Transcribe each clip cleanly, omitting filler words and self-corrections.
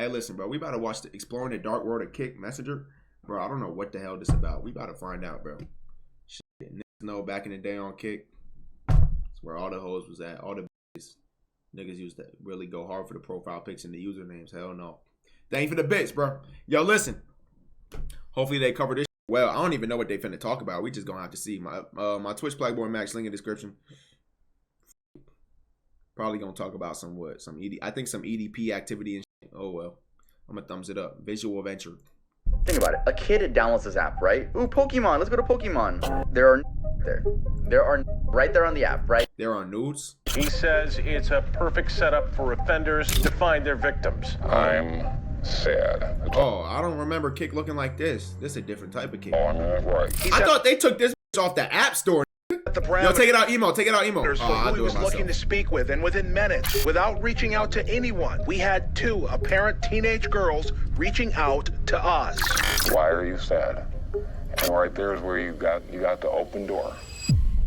Hey, listen, bro. We about to watch the Exploring the Dark World of Kick Messenger. Bro, I don't know what the hell this about. We about to find out, bro. Shit, niggas know back in the day on Kick, it's where all the hoes was at. All the niggas used to really go hard for the profile pics and the usernames. Hell no. They ain't for the bits, bro. Yo, listen. Hopefully they cover this. Well, I don't even know what they finna talk about. We just gonna have to see. My Twitch plaqueboymax link in the description. Probably gonna talk about some EDP activity and shit. Oh well. I'm gonna thumbs it up. Visual venture. Think about it. A kid downloads this app, right? Ooh, Pokemon. Let's go to Pokemon. There are right there on the app, right? There are nudes. He says it's a perfect setup for offenders to find their victims. I'm sad. Oh, I don't remember Kick looking like this. This is a different type of Kick. Oh, I'm right. I thought they took this off the App Store. Yo, take it out, emo. Take it out, emo. For who he was looking to speak with, and within minutes, without reaching out to anyone, we had two apparent teenage girls reaching out to us. Why are you sad? And right there is where you got the open door.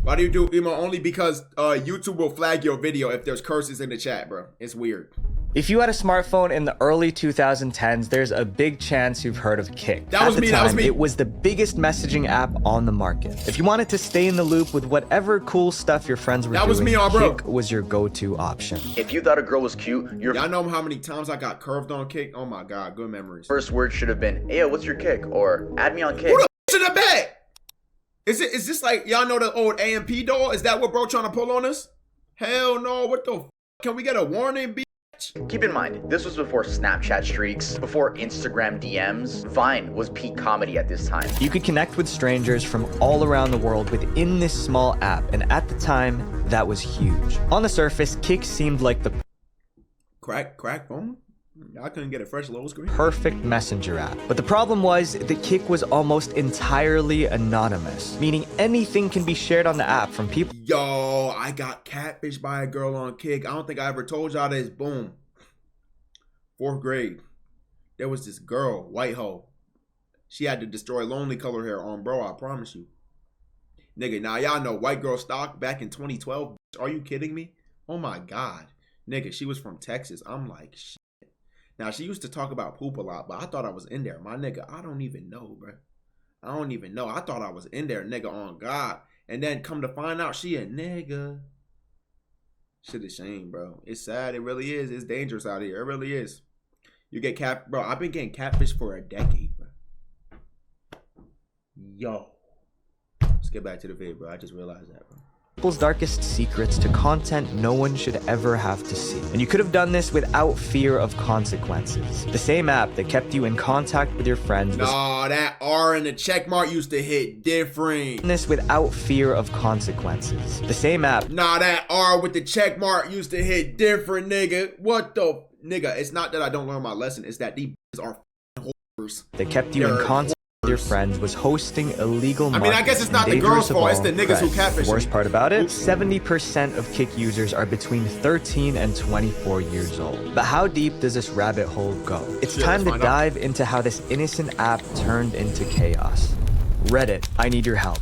Why do you do emo? Only because YouTube will flag your video if there's curses in the chat, bro. It's weird. If you had a smartphone in the early 2010s, there's a big chance you've heard of Kick. That was me. It was the biggest messaging app on the market. If you wanted to stay in the loop with whatever cool stuff your friends were doing, Kick was your go-to option. If you thought a girl was cute, y'all know how many times I got curved on Kick? Oh my god, good memories. First word should have been, "Hey, what's your Kick?" or "Add me on Kick." Who the f*** in the bed? Is this like, y'all know the old AMP doll? Is that what bro trying to pull on us? Hell no, what the f***? Can we get a warning, bitch? Keep in mind, this was before Snapchat streaks, before Instagram DMs. Vine was peak comedy at this time. You could connect with strangers from all around the world within this small app, and at the time, that was huge. On the surface, Kick seemed like the crack phone? I couldn't get a fresh load screen. Perfect messenger app. But the problem was that Kick was almost entirely anonymous, meaning anything can be shared on the app from people. Yo, I got catfished by a girl on Kick. I don't think I ever told y'all this. Boom. 4th grade. There was this girl, white hoe. She had to destroy lonely color hair on, bro. I promise you. Nigga, now y'all know white girl stock back in 2012. Are you kidding me? Oh my God. Nigga, she was from Texas. I'm like, shit. Now, she used to talk about poop a lot, but I thought I was in there. My nigga, I don't even know, bro. I don't even know. I thought I was in there, nigga, on God. And then come to find out she a nigga. Shit is shame, bro. It's sad. It really is. It's dangerous out here. It really is. You get bro, I've been getting catfish for a decade, bro. Yo. Let's get back to the video, bro. I just realized that, bro. People's darkest secrets to content no one should ever have to see. And you could have done this without fear of consequences. The same app that kept you in contact with your friends was that R and the check mark used to hit different. This without fear of consequences. The same app. That R with the check mark used to hit different, nigga. What the nigga? It's not that I don't learn my lesson. It's that these are whores. That kept you in contact with your friends was hosting illegal marketing. I guess it's not the girls' fault. It's the niggas who catfish. The worst part about it, 70% of Kick users are between 13 and 24 years old. But how deep does this rabbit hole go? It's time to dive into how this innocent app turned into chaos. Reddit, I need your help.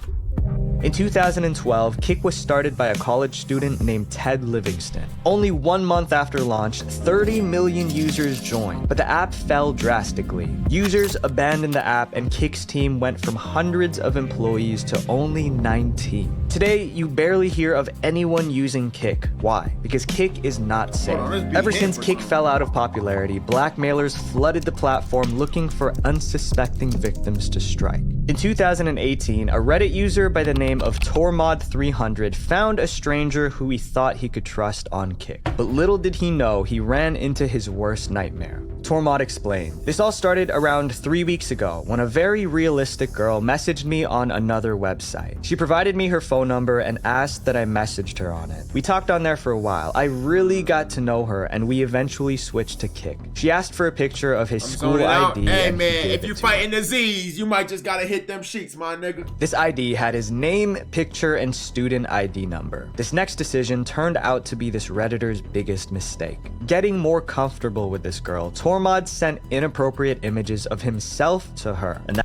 In 2012, Kick was started by a college student named Ted Livingston. Only 1 month after launch, 30 million users joined, but the app fell drastically. Users abandoned the app and Kick's team went from hundreds of employees to only 19. Today, you barely hear of anyone using Kick. Why? Because Kick is not safe. Ever since Kick fell out of popularity, blackmailers flooded the platform looking for unsuspecting victims to strike. In 2018, a Reddit user by the name of Tormod300 found a stranger who he thought he could trust on Kick. But little did he know he ran into his worst nightmare. Tormod explained, "This all started around 3 weeks ago when a very realistic girl messaged me on another website. She provided me her phone number and asked that I messaged her on it. We talked on there for a while. I really got to know her and we eventually switched to Kick. She asked for a picture of his school ID. Hey man, if you fighting the Z's, you might just gotta hit them sheets, my nigga." This ID had his name, picture, and student ID number. This next decision turned out to be this Redditor's biggest mistake. Getting more comfortable with this girl, Tormod sent inappropriate images of himself to her. And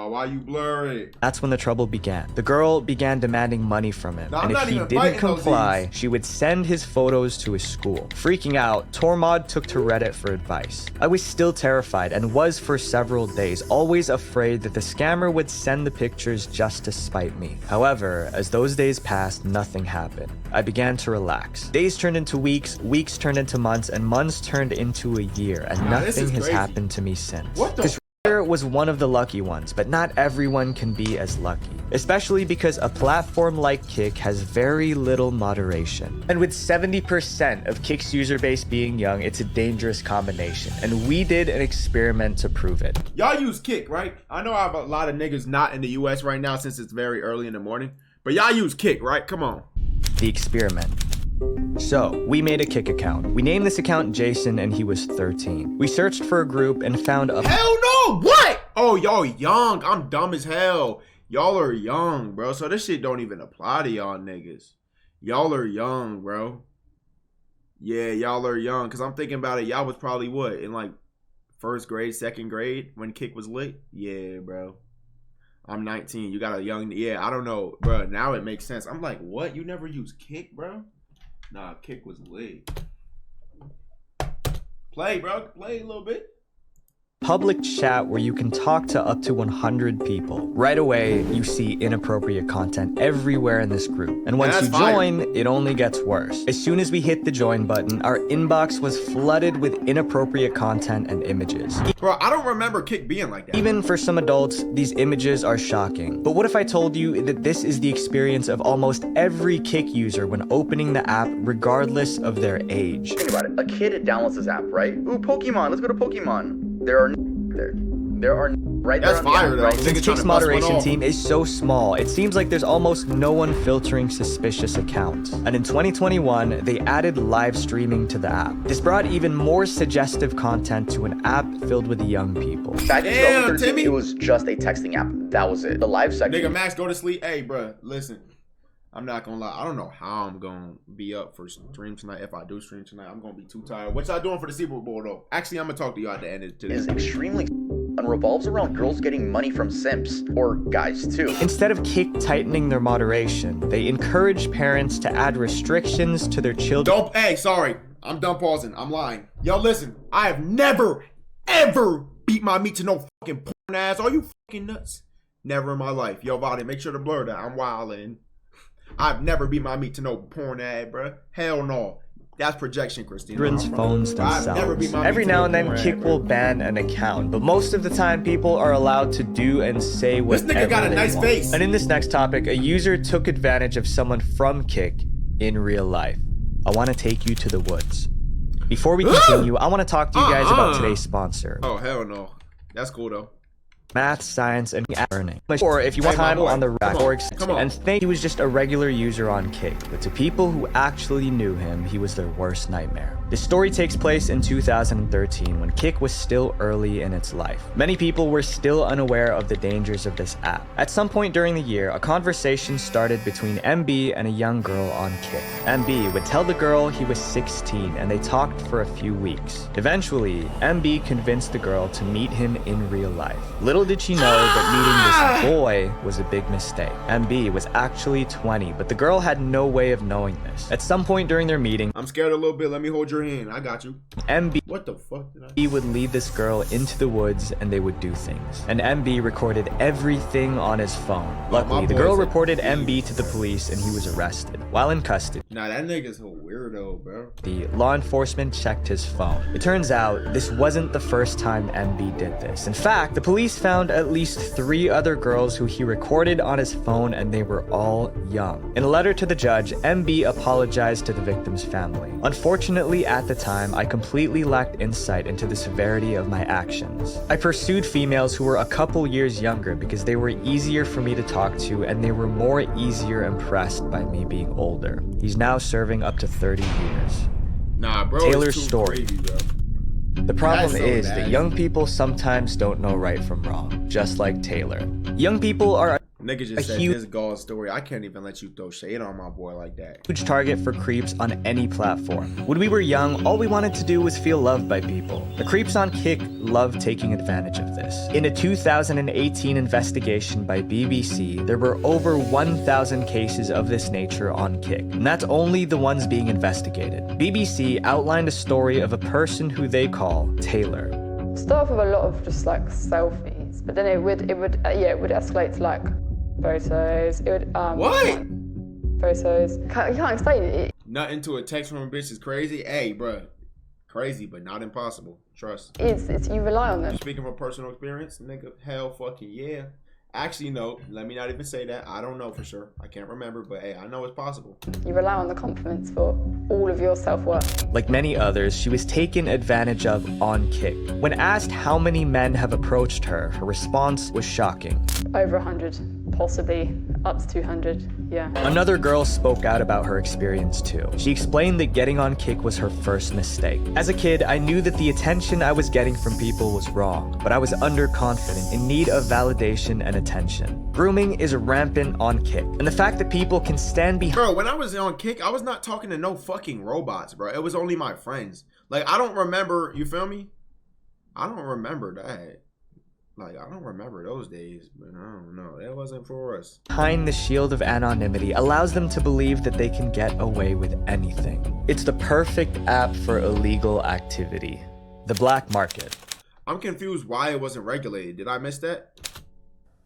why you blur it? That's when the trouble began. The girl began demanding money from him, No, and if he didn't comply, she would send his photos to his school. Freaking out, Tormod took to Reddit for advice. I was still terrified and was for several days, always afraid that the scammer would send the pictures just to spite me. However, as those days passed, nothing happened. I began to relax. Days turned into weeks, weeks turned into months, and months turned into a year, and nothing has happened to me since. What the was one of the lucky ones, but not everyone can be as lucky, especially because a platform like Kick has very little moderation. And with 70% of Kick's user base being young, it's a dangerous combination, and we did an experiment to prove it. Y'all use Kick, right? I know I have a lot of niggas not in the US right now since it's very early in the morning, but y'all use Kick, right? Come on. The experiment. So, we made a Kick account. We named this account Jason, and he was 13. We searched for a group and found a— Hell no! What? Oh, y'all young. I'm dumb as hell. Y'all are young, bro. So this shit don't even apply to y'all niggas. Y'all are young, bro. Yeah, y'all are young. Because I'm thinking about it. Y'all was probably what? In like first grade, second grade when Kick was lit? Yeah, bro. I'm 19. You got a young— Yeah, I don't know, bro. Now it makes sense. I'm like, what? You never used Kick, bro? Nah, Kick was lit. Play, bro. Play a little bit. Public chat where you can talk to up to 100 people. Right away, you see inappropriate content everywhere in this group. And once you join, it only gets worse. As soon as we hit the join button, our inbox was flooded with inappropriate content and images. Bro, I don't remember Kick being like that. Even for some adults, these images are shocking. But what if I told you that this is the experience of almost every Kick user when opening the app, regardless of their age? Think about it. A kid downloads this app, right? Ooh, Pokemon. Let's go to Pokemon. There are right there. That's fire, though. Since Kick's moderation team is so small, it seems like there's almost no one filtering suspicious accounts. And in 2021, they added live streaming to the app. This brought even more suggestive content to an app filled with young people. Back in 2013, it was just a texting app. That was it. The live section. Nigga, Max, go to sleep. Hey, bro, listen. I'm not gonna lie. I don't know how I'm gonna be up for stream tonight. If I do stream tonight, I'm gonna be too tired. What y'all doing for the Super Bowl, though? Actually, I'm gonna talk to you at the end of today. Is extremely and revolves around girls getting money from simps, or guys too. Instead of Kick tightening their moderation, they encourage parents to add restrictions to their children. Hey, sorry. I'm done pausing. I'm lying. Yo, listen. I have never, ever beat my meat to no fucking porn ass. Are you fucking nuts? Never in my life. Yo, Vadi, make sure to blur that. I'm wildin'. I've never beat my meat to no porn ad, bruh. Hell no. That's projection, Christina. Children's phones themselves. Every now and then, Kick will ban an account, but most of the time, people are allowed to do and say whatever this nigga got a nice face. And in this next topic, a user took advantage of someone from Kick in real life. I want to take you to the woods. Before we continue, I want to talk to you guys about today's sponsor. Oh, hell no. That's cool, though. Math, science, and learning. Or if you want time on the rack, and think he was just a regular user on Kick, but to people who actually knew him, he was their worst nightmare. This story takes place in 2013 when Kick was still early in its life. Many people were still unaware of the dangers of this app. At some point during the year, a conversation started between MB and a young girl on Kick. MB would tell the girl he was 16 and they talked for a few weeks. Eventually, MB convinced the girl to meet him in real life. Little did she know that meeting this boy was a big mistake. MB was actually 20, but the girl had no way of knowing this. At some point during their meeting, I'm scared a little bit. Let me hold your hand. I got you. MB What the fuck did I? He would lead this girl into the woods and they would do things. And MB recorded everything on his phone. Luckily, the girl reported MB to the police and he was arrested. While in custody, nah, that nigga's a weirdo, bro. The law enforcement checked his phone. It turns out this wasn't the first time MB did this. In fact, the police found at least 3 other girls who he recorded on his phone and they were all young. In a letter to the judge, MB apologized to the victim's family. Unfortunately, at the time, I completely lacked insight into the severity of my actions. I pursued females who were a couple years younger because they were easier for me to talk to and they were more easier impressed by me being older. He's now serving up to 30 years. Nah, bro. Taylor's story. Crazy, bro. The problem is that young people sometimes don't know right from wrong, just like Taylor. Young people are Nigga just said this Nicoles Story. I can't even let you throw shade on my boy like that. Huge target for creeps on any platform. When we were young, all we wanted to do was feel loved by people. The creeps on Kick love taking advantage of this. this. In a 2018 investigation by BBC, there were over 1,000 cases of this nature on Kik, and that's only the ones being investigated. BBC outlined a story of a person who they call Taylor. Start off with a lot of just like selfies, but then it would escalate to like photos. It would What? Photos. You can't explain it. Nothing to a text from a bitch is crazy. Hey, bruh. Crazy, but not impossible. Trust. It's you rely on them. Speaking from personal experience, nigga, hell fucking yeah. Actually, no. Let me not even say that. I don't know for sure. I can't remember, but hey, I know it's possible. You rely on the compliments for all of your self-worth. Like many others, she was taken advantage of on Kik. When asked how many men have approached her, her response was shocking. Over 100, possibly up to 200. Yeah. Another girl spoke out about her experience too. She explained that getting on Kik was her first mistake. As a kid, I knew that the attention I was getting from people was wrong, but I was underconfident, in need of validation and attention. Grooming is rampant on Kik, and the fact that people can stand behind— Bro, when I was on Kik, I was not talking to no fucking robots, bro. It was only my friends. Like, I don't remember, you feel me? I don't remember that. Like, I don't remember those days, but I don't know. That wasn't for us. Behind the shield of anonymity allows them to believe that they can get away with anything. It's the perfect app for illegal activity. The black market. I'm confused why it wasn't regulated. Did I miss that?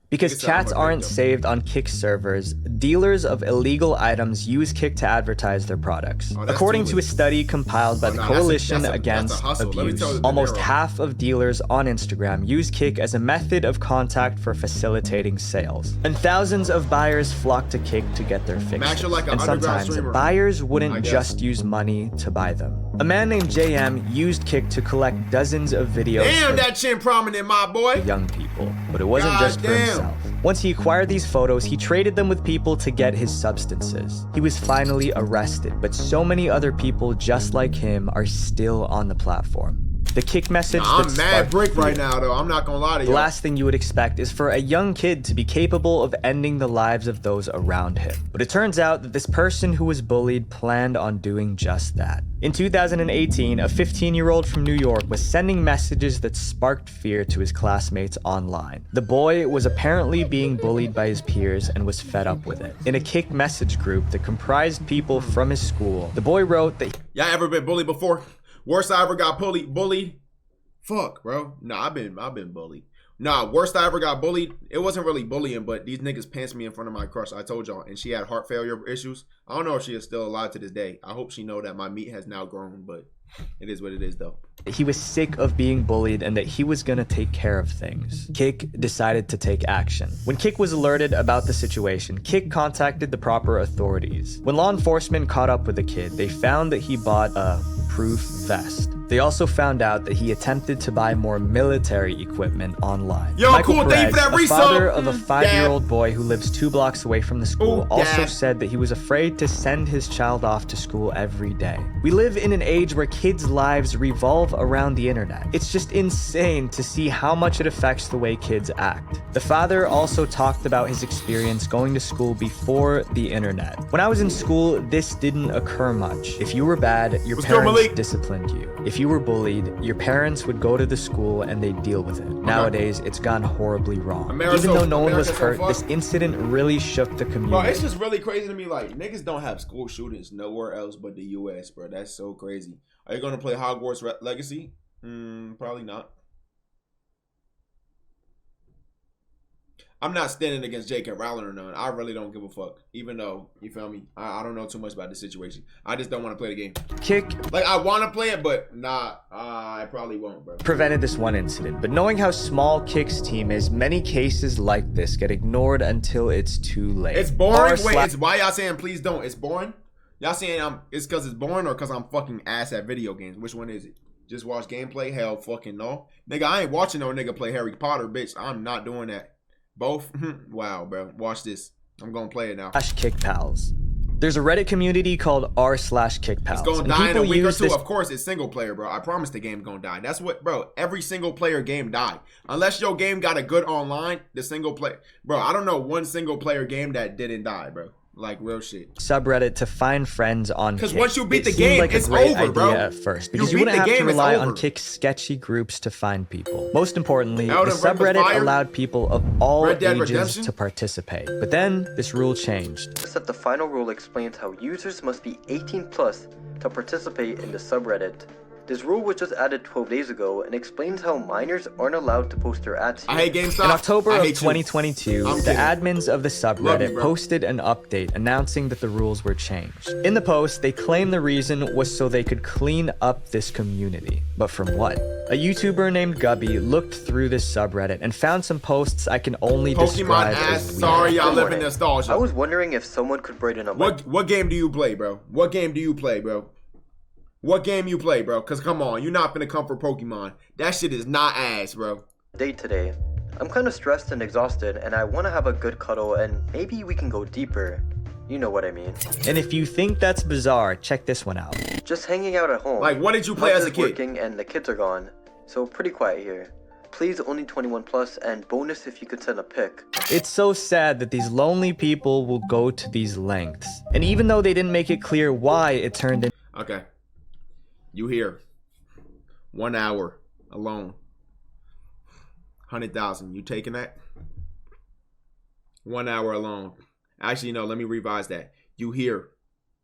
Because chats aren't saved on Kik servers, dealers of illegal items use Kik to advertise their products. According to a study compiled by the Coalition Against Abuse, almost half of dealers on Instagram use Kik as a method of contact for facilitating sales. And thousands of buyers flock to Kik to get their fixes. And sometimes buyers wouldn't just use money to buy them. A man named JM used Kik to collect dozens of videos. Damn, that chin prominent, my boy. Young people, but it wasn't just for himself. Once he acquired these photos, he traded them with people to get his substances. He was finally arrested, but so many other people just like him are still on the platform. The Kik message I'm mad brick right now, though. I'm not gonna lie to you. The last thing you would expect is for a young kid to be capable of ending the lives of those around him. But it turns out that this person who was bullied planned on doing just that. In 2018, a 15-year-old from New York was sending messages that sparked fear to his classmates online. The boy was apparently being bullied by his peers and was fed up with it. In a Kik message group that comprised people from his school, the boy wrote that— Y'all ever been bullied before? Worst I ever got bullied? Fuck, bro. Nah, I've been bullied. Nah, worst I ever got bullied, it wasn't really bullying, but these niggas pantsed me in front of my crush, I told y'all, and she had heart failure issues. I don't know if she is still alive to this day. I hope she know that my meat has now grown, but it is what it is, though. He was sick of being bullied and that he was gonna take care of things. Kik decided to take action. When Kik was alerted about the situation, Kik contacted the proper authorities. When law enforcement caught up with the kid, they found that he bought a proof vest. They also found out that he attempted to buy more military equipment online. Yo, Michael cool, Perez, thank you for that the father resub. of a 5-year-old boy who lives 2 blocks away from the school, also said that he was afraid to send his child off to school every day. We live in an age where kids' lives revolve around the internet. It's just insane to see how much it affects the way kids act. The father also talked about his experience going to school before the internet. When I was in school, this didn't occur much. If you were bad, your parents disciplined you. If you were bullied, your parents would go to the school and they'd deal with it. Nowadays, it's gone horribly wrong. Even though no one was hurt, this incident really shook the community. Bro, it's just really crazy to me. Like, niggas don't have school shootings nowhere else but the U.S., bro. That's so crazy. Are you going to play Hogwarts Legacy? Probably not. I'm not standing against J.K. Rowling or none. I really don't give a fuck. Even though, you feel me? I don't know too much about the situation. I just don't want to play the game. Kik, like, I want to play it, but nah, I probably won't, bro. Prevented this one incident. But knowing how small Kik's team is, many cases like this get ignored until it's too late. It's boring. Wait, it's why y'all saying please don't? It's boring? Y'all saying it's because it's boring or because I'm fucking ass at video games? Which one is it? Just watch gameplay? Hell fucking no. Nigga, I ain't watching no nigga play Harry Potter, bitch. I'm not doing that. Both? Wow, bro. Watch this. I'm gonna play it now. Kik Pals. There's a Reddit community called r/Kik Pals. It's gonna die in a week or two. Of course, it's single player, bro. I promise the game's gonna die. That's what, bro. Every single player game died. Unless your game got a good online, the single player. Bro, I don't know one single player game that didn't die, bro. Like real shit. Subreddit to find friends on Kick. Because once you beat It the seemed game, like it's a great over, idea bro. at first, because You you beat wouldn't the have to game, it's rely on over. Kick's sketchy groups to find people. Most importantly, the Elden Ring was subreddit fire. allowed people of all Red Dead ages Redemption? to participate. But then this rule changed. Notice that the final rule explains how users must be 18 plus to participate in the subreddit. This rule was just added 12 days ago and explains how minors aren't allowed to post their ads here. I hate GameStop. In October I of hate you. 2022, I'm the kidding. admins of the Love subreddit you, bro. posted an update announcing that the rules were changed. In the post, they claimed the reason was so they could clean up this community. But from what? A YouTuber named Gubby looked through this subreddit and found some posts I can only Pokemon describe ass. as weird. Sorry, y'all Good live in morning. nostalgia. I was wondering if someone could brighten up What game do you play, bro? What game do you play, bro? What game you play, bro? Cause come on, you're not finna come for Pokemon. That shit is not ass, bro. my day today. I'm kind of stressed and exhausted and I want to have a good cuddle and maybe we can go deeper. You know what I mean. And if you think that's bizarre, check this one out. Just hanging out at home. Like, what did you play as a Mother's kid? working and the kids are gone. So pretty quiet here. Please only 21 plus and bonus if you could send a pic. It's so sad that these lonely people will go to these lengths. And even though they didn't make it clear why it turned into Okay. You here. 1 hour alone. 100,000. You taking that? 1 hour alone. Actually, no, let me revise that. You here.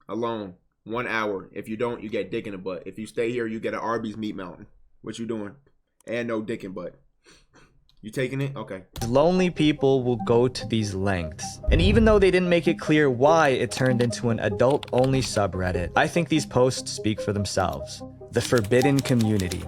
Alone. 1 hour. If you don't, you get dick in the butt. If you stay here, you get an Arby's meat mountain. What you doing? And no dick in butt. You taking it? Okay. lonely people will go to these lengths. And even though they didn't make it clear why it turned into an adult-only subreddit, I think these posts speak for themselves. The forbidden community.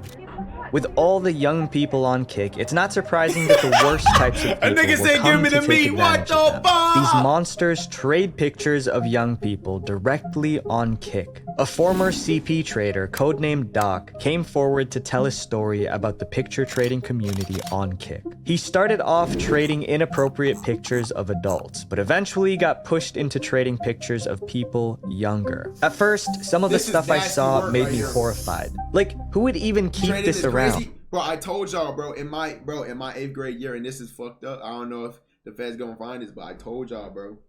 With all the young people on Kick, it's not surprising that the worst types of people nigga will said, come "Give me to the take meat." What advantage the of them. fuck? These monsters trade pictures of young people directly on Kick. A former CP trader, codenamed Doc, came forward to tell his story about the picture trading community on Kick. He started off trading inappropriate pictures of adults, but eventually got pushed into trading pictures of people younger. At first, some of the This is stuff I nasty saw work made right me here. horrified. Like, who would even keep Trading this is around? crazy. Bro, I told y'all, bro, in my 8th grade year, and this is fucked up. I don't know if the feds gonna find this, but I told y'all, bro.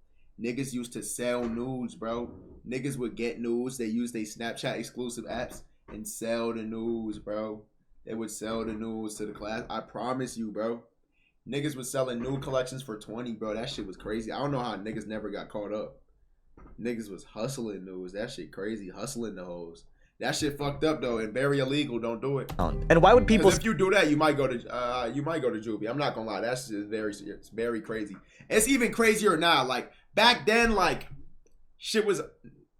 Niggas used to sell nudes, bro. Niggas would get nudes. They use their Snapchat exclusive apps and sell the nudes, bro. They would sell the nudes to the class. I promise you, bro. Niggas was selling nude collections for 20, bro. That shit was crazy. I don't know how niggas never got caught up. Niggas was hustling nudes. That shit crazy. Hustling the hoes. That shit fucked up though, and very illegal. Don't do it. And why would people 'Cause if you do that, you might go to juvie. I'm not gonna lie, that's just it's very crazy. It's even crazier now. Like back then, like shit was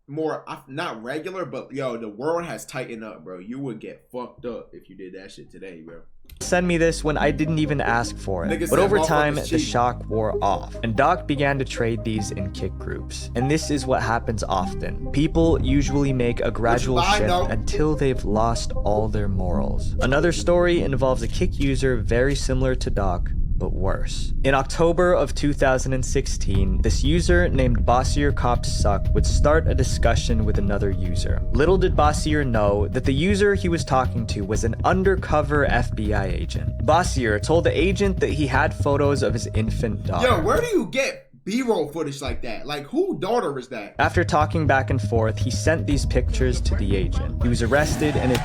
more not regular, but yo, the world has tightened up, bro. You would get fucked up if you did that shit today, bro. send me this when I didn't even ask for it? Nigga But said over motherfuckers time, the cheating. shock wore off, and Doc began to trade these in Kick groups. And this is what happens often. People usually make a gradual buy, shift no? until they've lost all their morals. Another story involves a Kick user very similar to Doc, but worse. In October of 2016, this user named Bossier Cops Suck would start a discussion with another user. Little did Bossier know that the user he was talking to was an undercover FBI agent. Bossier told the agent that he had photos of his infant daughter. Yo, where do you get B-roll footage like that? Like, who daughter is that? After talking back and forth, he sent these pictures to the agent. He was arrested and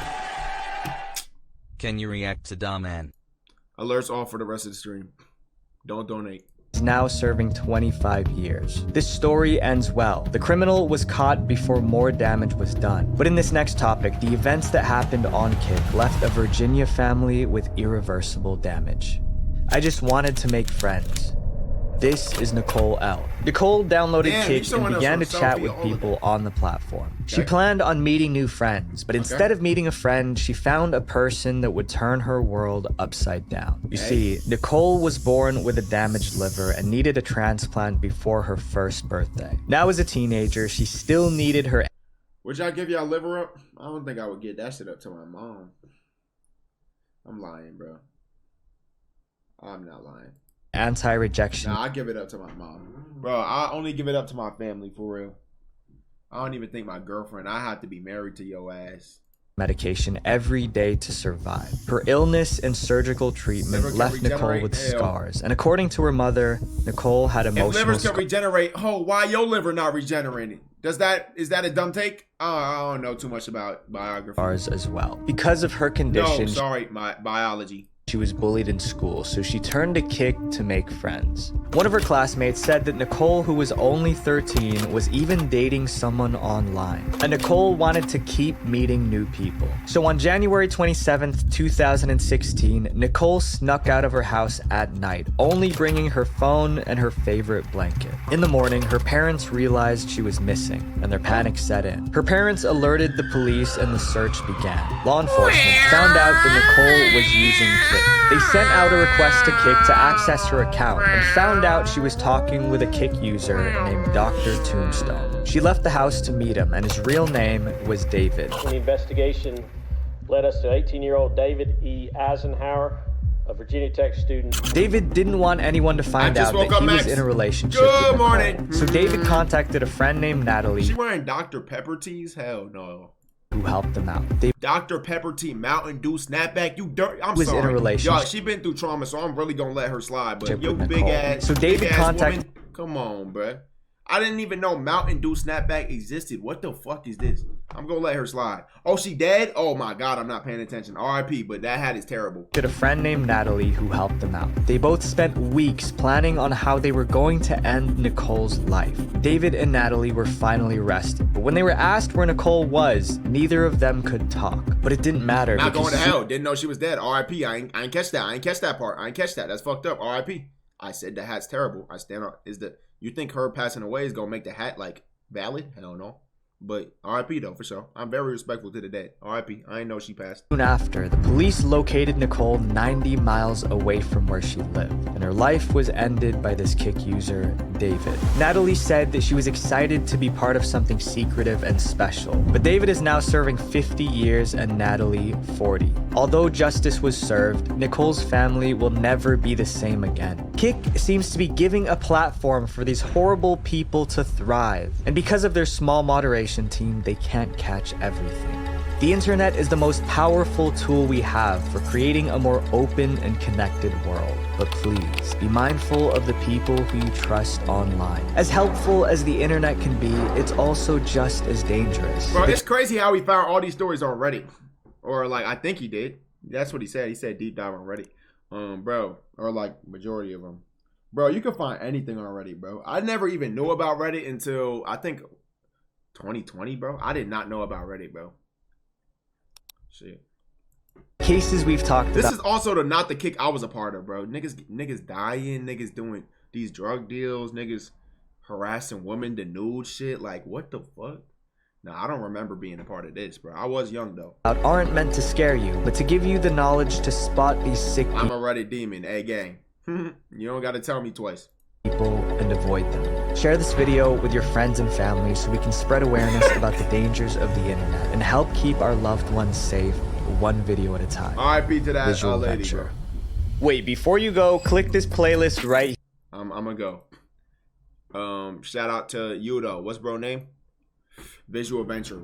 Can you react to Daman? Alerts off for the rest of the stream. Don't donate. is now serving 25 years. This story ends well. The criminal was caught before more damage was done. But in this next topic, the events that happened on Kick left a Virginia family with irreversible damage. I just wanted to make friends. This is Nicole L. Nicole downloaded Damn, Kick you showing and us began to some chat selfie with all the people on the platform. She Okay. planned on meeting new friends, but instead of meeting a friend, she found a person that would turn her world upside down. You see, Nicole was born with a damaged liver and needed a transplant before her first birthday. Now as a teenager, she still needed her Would y'all give y'all liver up? I don't think I would get that shit up to my mom. I'm lying, bro. I'm not lying. anti-rejection Nah, I give it up to my mom. Bro, I only give it up to my family, for real. I don't even think my girlfriend, I have to be married to your ass. medication every day to survive. Her illness and surgical treatment left Nicole with scars, and according to her mother, Nicole had emotional If livers can regenerate, why your liver not regenerating? Is that a dumb take? I don't know too much about biography. Scars as well. Because of her condition, No, sorry, my biology. She was bullied in school, so she turned to kick to make friends. One of her classmates said that Nicole, who was only 13, was even dating someone online. And Nicole wanted to keep meeting new people. So on January 27th, 2016, Nicole snuck out of her house at night, only bringing her phone and her favorite blanket. In the morning, her parents realized she was missing, and their panic set in. Her parents alerted the police and the search began. Law enforcement found out that Nicole was using Kik. They sent out a request to Kik to access her account and found out she was talking with a Kik user named Dr. Tombstone. She left the house to meet him, and his real name was David. The investigation led us to 18-year-old David E. Eisenhower, a Virginia Tech student. David didn't want anyone to find out that he was in a relationship with Nicole. Morning. So David contacted a friend named Natalie. She wearing Dr. Pepper teas? Hell no. Who helped them out. Dr. Pepper tea, Mountain Dew, snapback, you dirt. I'm was sorry. In a relationship. Yo, she been through trauma, so I'm really gonna let her slide. But yo, with big Nicole. ass. So David contacted. Come on, bruh. I didn't even know Mountain Dew snapback existed. What the fuck is this? I'm gonna let her slide. Oh, she dead? Oh my god, I'm not paying attention. RIP, but that hat is terrible. A friend named Natalie who helped them out. They both spent weeks planning on how they were going to end Nicole's life. David and Natalie were finally arrested, but when they were asked where Nicole was, neither of them could talk. But it didn't matter. Not going to hell. Didn't know she was dead. RIP. I ain't catch that. I ain't catch that part. I ain't catch that. That's fucked up. RIP. I said the hat's terrible. I stand on. You think her passing away is gonna make the hat like valid? Hell no. But RIP though, for sure. I'm very respectful to the dead. RIP. I ain't know she passed. Soon after, the police located Nicole 90 miles away from where she lived, and her life was ended by this Kik user, David. Natalie said that she was excited to be part of something secretive and special, but David is now serving 50 years and Natalie 40. Although justice was served, Nicole's family will never be the same again. Kik seems to be giving a platform for these horrible people to thrive, and because of their small moderation team, they can't catch everything. The internet is the most powerful tool we have for creating a more open and connected world. But please, be mindful of the people who you trust online. As helpful as the internet can be, it's also just as dangerous. Bro, it's crazy how he found all these stories on Reddit. Or like, I think he did. That's what he said. He said deep dive on Reddit. Bro, or like majority of them. Bro, you can find anything on Reddit, bro. I never even knew about Reddit until, I think, 2020, bro. I did not know about Reddit, bro. Shit. Cases we've talked about. This is also not the Kik I was a part of, bro. Niggas dying, niggas doing these drug deals, niggas harassing women to nude shit. Like, what the fuck? Nah, I don't remember being a part of this, bro. I was young though. Aren't meant to scare you, but to give you the knowledge to spot these sick I'm a Reddit demon, hey gang. You don't gotta tell me twice. People and avoid them. Share this video with your friends and family so we can spread awareness about the dangers of the internet and help keep our loved ones safe, one video at a time. RIP to that Visual lady, venture. bro. Wait, before you go, click this playlist right here. I'm gonna go. Shout out to you though. What's bro name? Visual Venture.